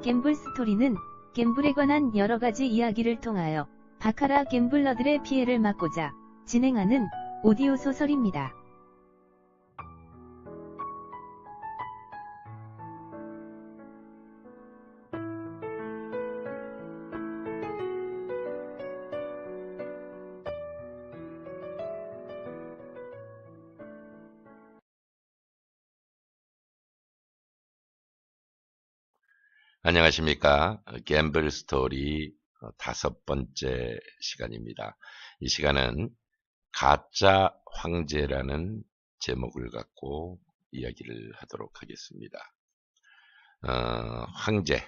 갬블 스토리는 갬블에 관한 여러가지 이야기를 통하여 바카라 갬블러들의 피해를 막고자 진행하는 오디오 소설입니다. 안녕하십니까. 갬블 스토리 5번째 시간입니다. 이 시간은 가짜 황제라는 제목을 갖고 이야기를 하도록 하겠습니다. 황제.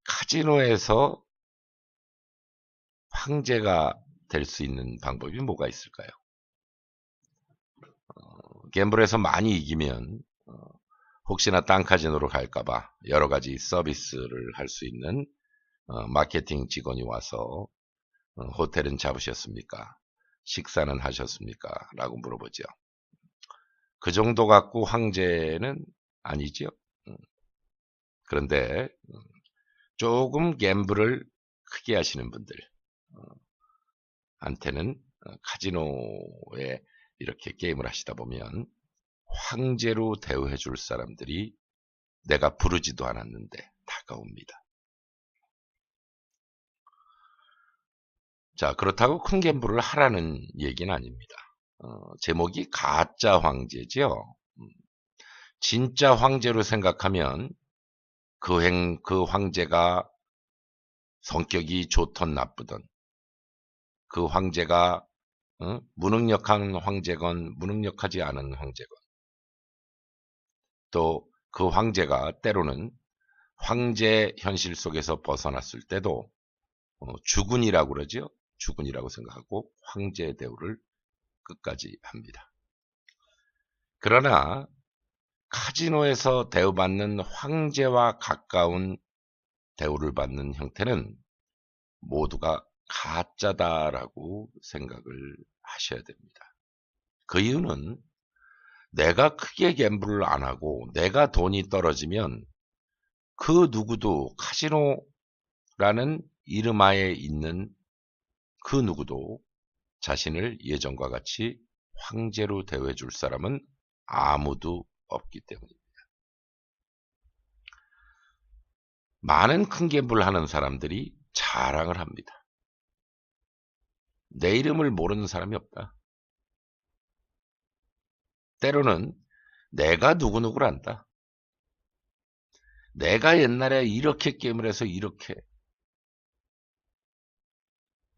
카지노에서 황제가 될 수 있는 방법이 뭐가 있을까요? 갬블에서 많이 이기면 혹시나 딴 카지노로 갈까봐 여러 가지 서비스를 할 수 있는 마케팅 직원이 와서 호텔은 잡으셨습니까? 식사는 하셨습니까? 라고 물어보죠. 그 정도 갖고 황제는 아니죠. 그런데 조금 갬블을 크게 하시는 분들 한테는 카지노에 이렇게 게임을 하시다 보면 황제로 대우해 줄 사람들이 내가 부르지도 않았는데 다가옵니다. 자, 그렇다고 큰 갬블을 하라는 얘기는 아닙니다. 제목이 가짜 황제죠. 진짜 황제로 생각하면 그 황제가 성격이 좋던 나쁘던, 그 황제가 무능력한 황제건 무능력하지 않은 황제건, 또 그 황제가 때로는 황제 현실 속에서 벗어났을 때도 주군이라고 그러죠. 주군이라고 생각하고 황제 대우를 끝까지 합니다. 그러나 카지노에서 대우받는 황제와 가까운 대우를 받는 형태는 모두가 가짜다라고 생각을 하셔야 됩니다. 그 이유는 내가 크게 갬블을 안 하고 내가 돈이 떨어지면 그 누구도 카지노라는 이름 하에 있는 그 누구도 자신을 예전과 같이 황제로 대우해 줄 사람은 아무도 없기 때문입니다. 많은 큰 갬블을 하는 사람들이 자랑을 합니다. 내 이름을 모르는 사람이 없다. 때로는 내가 누구누구를 안다. 내가 옛날에 이렇게 게임을 해서 이렇게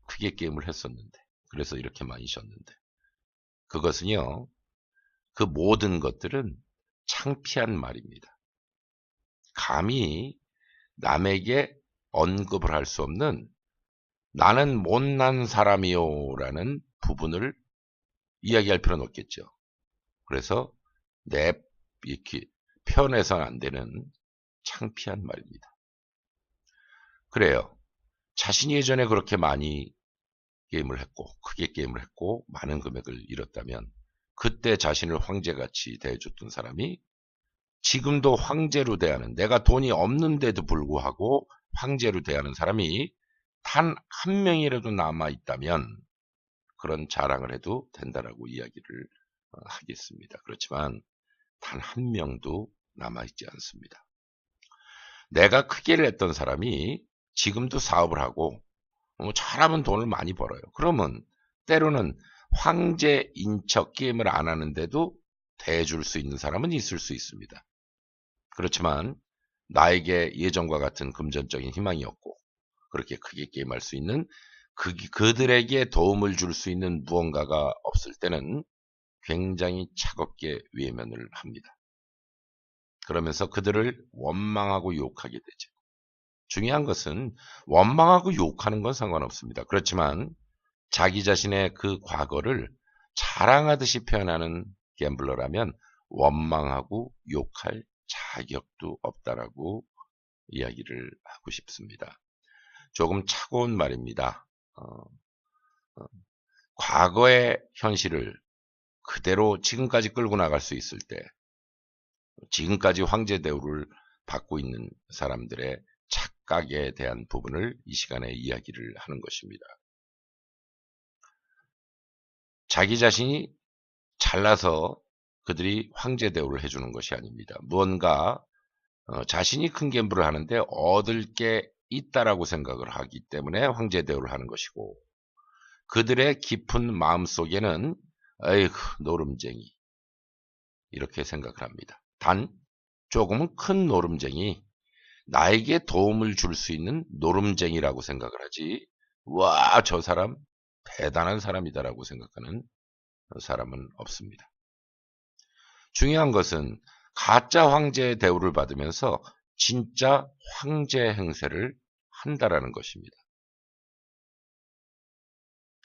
크게 게임을 했었는데, 그래서 이렇게 많이 졌는데, 그것은요, 그 모든 것들은 창피한 말입니다. 감히 남에게 언급을 할 수 없는 나는 못난 사람이요 라는 부분을 이야기할 필요는 없겠죠. 그래서 이렇게 표현해서는 안 되는 창피한 말입니다. 그래요. 자신이 예전에 그렇게 많이 게임을 했고 크게 게임을 했고 많은 금액을 잃었다면 그때 자신을 황제같이 대해줬던 사람이 지금도 황제로 대하는, 내가 돈이 없는데도 불구하고 황제로 대하는 사람이 단 한 명이라도 남아있다면 그런 자랑을 해도 된다라고 이야기를 하겠습니다. 그렇지만 단 한 명도 남아있지 않습니다. 내가 크게 냈던 사람이 지금도 사업을 하고 잘하면 돈을 많이 벌어요. 그러면 때로는 황제인 척 게임을 안 하는데도 대해줄 수 있는 사람은 있을 수 있습니다. 그렇지만 나에게 예전과 같은 금전적인 희망이 없고 그렇게 크게 게임할 수 있는 그들에게 도움을 줄 수 있는 무언가가 없을 때는 굉장히 차갑게 외면을 합니다. 그러면서 그들을 원망하고 욕하게 되죠. 중요한 것은 원망하고 욕하는 건 상관없습니다. 그렇지만 자기 자신의 그 과거를 자랑하듯이 표현하는 갬블러라면 원망하고 욕할 자격도 없다라고 이야기를 하고 싶습니다. 조금 차가운 말입니다. 과거의 현실을 그대로 지금까지 끌고 나갈 수 있을 때, 지금까지 황제 대우를 받고 있는 사람들의 착각에 대한 부분을 이 시간에 이야기를 하는 것입니다. 자기 자신이 잘나서 그들이 황제 대우를 해주는 것이 아닙니다. 무언가 자신이 큰 갬블을 하는데 얻을 게 있다라고 생각을 하기 때문에 황제 대우를 하는 것이고, 그들의 깊은 마음속에는 에이구 노름쟁이 이렇게 생각을 합니다. 단 조금은 큰 노름쟁이, 나에게 도움을 줄 수 있는 노름쟁이라고 생각을 하지, 와, 저 사람 대단한 사람이다라고 생각하는 사람은 없습니다. 중요한 것은 가짜 황제의 대우를 받으면서 진짜 황제 행세를 한다라는 것입니다.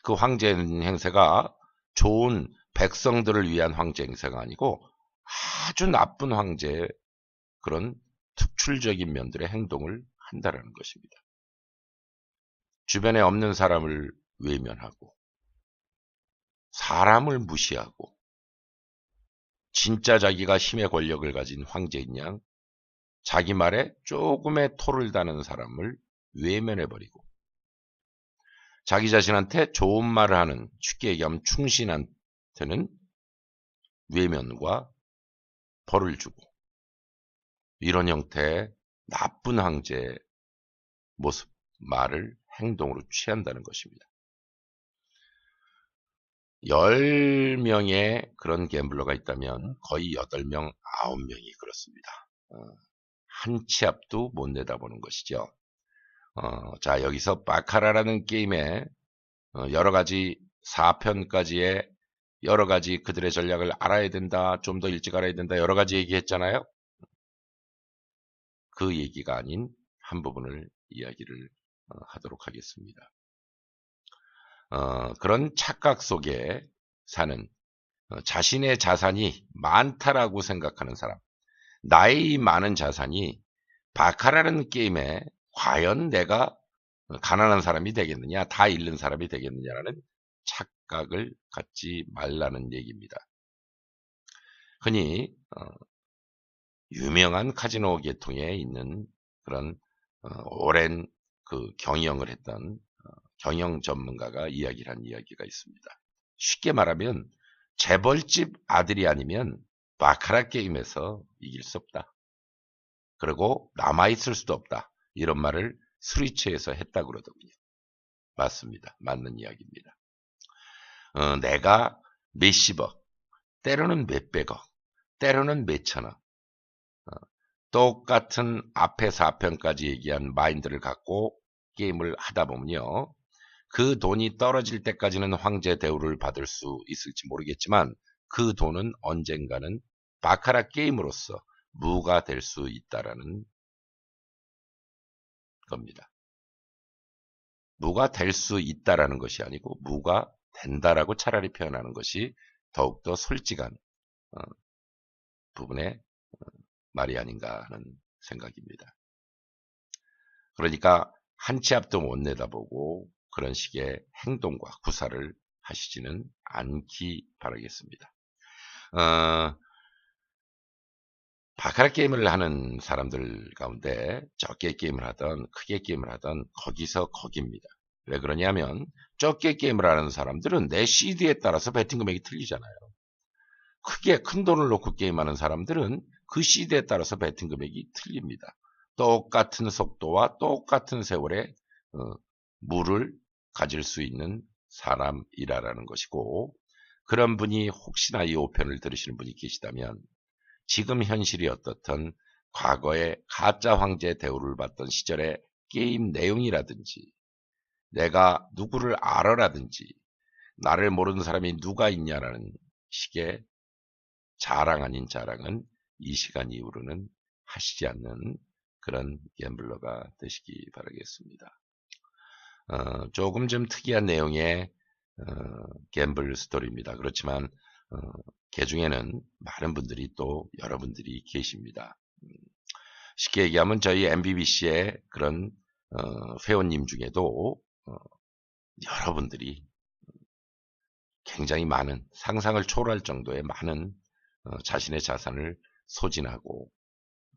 그 황제 행세가 좋은 백성들을 위한 황제 행세가 아니고 아주 나쁜 황제의 그런 특출적인 면들의 행동을 한다라는 것입니다. 주변에 없는 사람을 외면하고 사람을 무시하고 진짜 자기가 힘의 권력을 가진 황제인 양 자기 말에 조금의 토를 다는 사람을 외면해버리고, 자기 자신한테 좋은 말을 하는, 쉽게 얘기하면 충신한테는 외면과 벌을 주고, 이런 형태의 나쁜 황제의 모습, 말을, 행동으로 취한다는 것입니다. 10명의 그런 갬블러가 있다면 거의 8명, 9명이 그렇습니다. 한 치 앞도 못 내다보는 것이죠. 자, 여기서 바카라라는 게임에 여러 가지 4편까지의 여러 가지 그들의 전략을 알아야 된다, 좀 더 일찍 알아야 된다, 여러 가지 얘기했잖아요. 그 얘기가 아닌 한 부분을 이야기를 하도록 하겠습니다. 그런 착각 속에 사는 자신의 자산이 많다라고 생각하는 사람, 나의 이 많은 자산이 바카라는 게임에 과연 내가 가난한 사람이 되겠느냐, 다 잃는 사람이 되겠느냐라는 착각을 갖지 말라는 얘기입니다. 흔히 유명한 카지노 계통에 있는 그런 오랜 그 경영을 했던 경영 전문가가 이야기를 한 이야기가 있습니다. 쉽게 말하면 재벌집 아들이 아니면 바카라 게임에서 이길 수 없다. 그리고 남아있을 수도 없다. 이런 말을 스위치에서 했다고 그러더군요. 맞습니다. 맞는 이야기입니다. 내가 몇십억, 때로는 몇백억, 때로는 몇천억, 똑같은 앞에 4편까지 얘기한 마인드를 갖고 게임을 하다 보면요, 그 돈이 떨어질 때까지는 황제 대우를 받을 수 있을지 모르겠지만 그 돈은 언젠가는 바카라 게임으로서 무가 될 수 있다라는 겁니다. 무가 될 수 있다라는 것이 아니고 무가 된다라고 차라리 표현하는 것이 더욱더 솔직한 부분의 말이 아닌가 하는 생각입니다. 그러니까 한 치 앞도 못 내다보고 그런 식의 행동과 구사를 하시지는 않기 바라겠습니다. 바카라 게임을 하는 사람들 가운데 적게 게임을 하던 크게 게임을 하던 거기서 거기입니다. 왜 그러냐면 적게 게임을 하는 사람들은 내 CD에 따라서 베팅 금액이 틀리잖아요. 크게 큰 돈을 놓고 게임하는 사람들은 그 CD에 따라서 베팅 금액이 틀립니다. 똑같은 속도와 똑같은 세월에 무를 가질 수 있는 사람이라는 것이고, 그런 분이 혹시나 이 5편을 들으시는 분이 계시다면 지금 현실이 어떻든 과거에 가짜 황제 대우를 받던 시절의 게임 내용이라든지 내가 누구를 알아라든지 나를 모르는 사람이 누가 있냐라는 식의 자랑 아닌 자랑은 이 시간 이후로는 하시지 않는 그런 갬블러가 되시기 바라겠습니다. 조금 좀 특이한 내용의 갬블 스토리입니다. 그렇지만 그 중에는 많은 분들이 또 여러분들이 계십니다. 쉽게 얘기하면 저희 MBBC의 그런 회원님 중에도 여러분들이 굉장히 많은, 상상을 초월할 정도의 많은 자신의 자산을 소진하고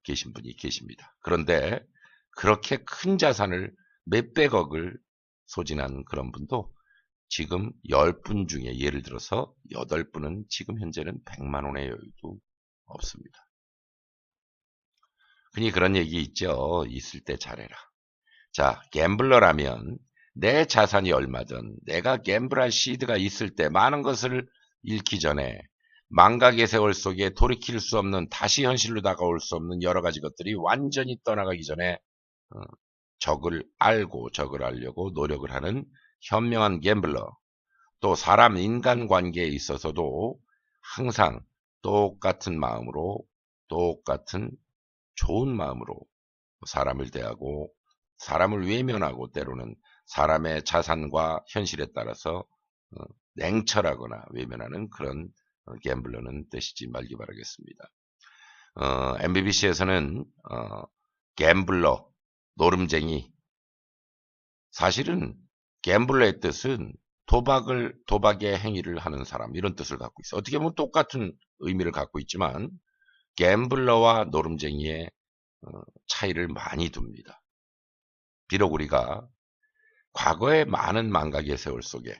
계신 분이 계십니다. 그런데 그렇게 큰 자산을 몇백억을 소진한 그런 분도 지금 10분 중에 예를 들어서 8분은 지금 현재는 100만 원의 여유도 없습니다. 흔히 그런 얘기 있죠. 있을 때 잘해라. 자, 갬블러라면 내 자산이 얼마든 내가 갬블할 시드가 있을 때 많은 것을 잃기 전에 망각의 세월 속에 돌이킬 수 없는 다시 현실로 다가올 수 없는 여러 가지 것들이 완전히 떠나가기 전에 적을 알고 적을 알려고 노력을 하는 현명한 갬블러, 또 사람 인간 관계에 있어서도 항상 똑같은 마음으로 똑같은 좋은 마음으로 사람을 대하고 사람을 외면하고 때로는 사람의 자산과 현실에 따라서 냉철하거나 외면하는 그런 갬블러는 되시지 말기 바라겠습니다. MBBC에서는 갬블러, 노름쟁이, 사실은 갬블러의 뜻은 도박의 행위를 하는 사람, 이런 뜻을 갖고 있어요. 어떻게 보면 똑같은 의미를 갖고 있지만 갬블러와 노름쟁이의 차이를 많이 둡니다. 비록 우리가 과거의 많은 망각의 세월 속에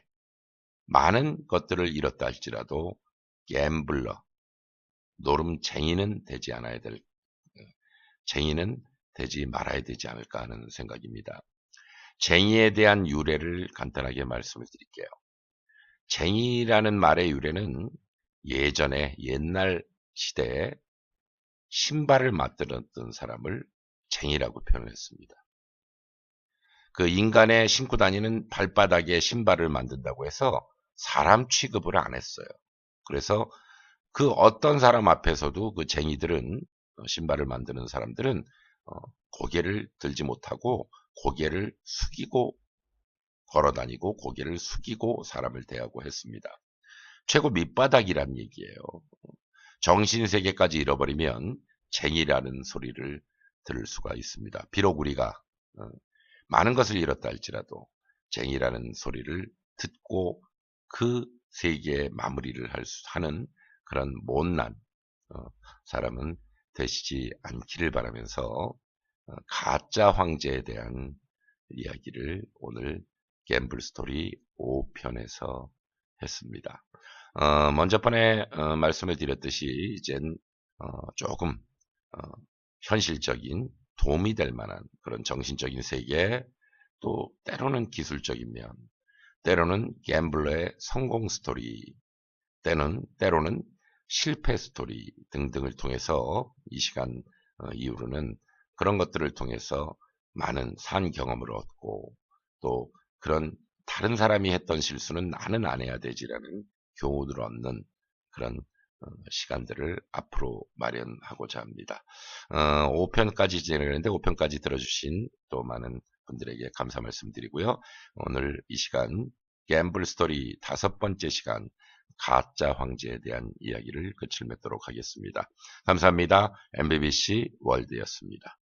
많은 것들을 잃었다 할지라도 갬블러, 노름쟁이는 되지 않아야 될, 쟁이는 되지 말아야 되지 않을까 하는 생각입니다. 쟁이에 대한 유래를 간단하게 말씀을 드릴게요. 쟁이라는 말의 유래는 예전에 옛날 시대에 신발을 만들었던 사람을 쟁이라고 표현했습니다. 그 인간의 신고 다니는 발바닥에 신발을 만든다고 해서 사람 취급을 안 했어요. 그래서 그 어떤 사람 앞에서도 그 쟁이들은 신발을 만드는 사람들은 고개를 들지 못하고 고개를 숙이고 걸어다니고 고개를 숙이고 사람을 대하고 했습니다. 최고 밑바닥이란 얘기예요. 정신세계까지 잃어버리면 쟁이라는 소리를 들을 수가 있습니다. 비록 우리가 많은 것을 잃었다 할지라도 쟁이라는 소리를 듣고 그 세계의 마무리를 하는 그런 못난 사람은 되시지 않기를 바라면서 가짜 황제에 대한 이야기를 오늘 갬블 스토리 5편에서 했습니다. 먼저 번에 말씀을 드렸듯이 이젠 조금 현실적인 도움이 될 만한 그런 정신적인 세계, 또 때로는 기술적인 면, 때로는 갬블러의 성공 스토리, 때로는 실패 스토리 등등을 통해서 이 시간 이후로는 그런 것들을 통해서 많은 산 경험을 얻고 또 그런 다른 사람이 했던 실수는 나는 안 해야 되지라는 교훈을 얻는 그런 시간들을 앞으로 마련하고자 합니다. 5편까지 진행했는데 5편까지 들어주신 또 많은 분들에게 감사 말씀드리고요. 오늘 이 시간 갬블 스토리 5번째 시간 가짜 황제에 대한 이야기를 끝을 맺도록 하겠습니다. 감사합니다. MBBC 월드였습니다.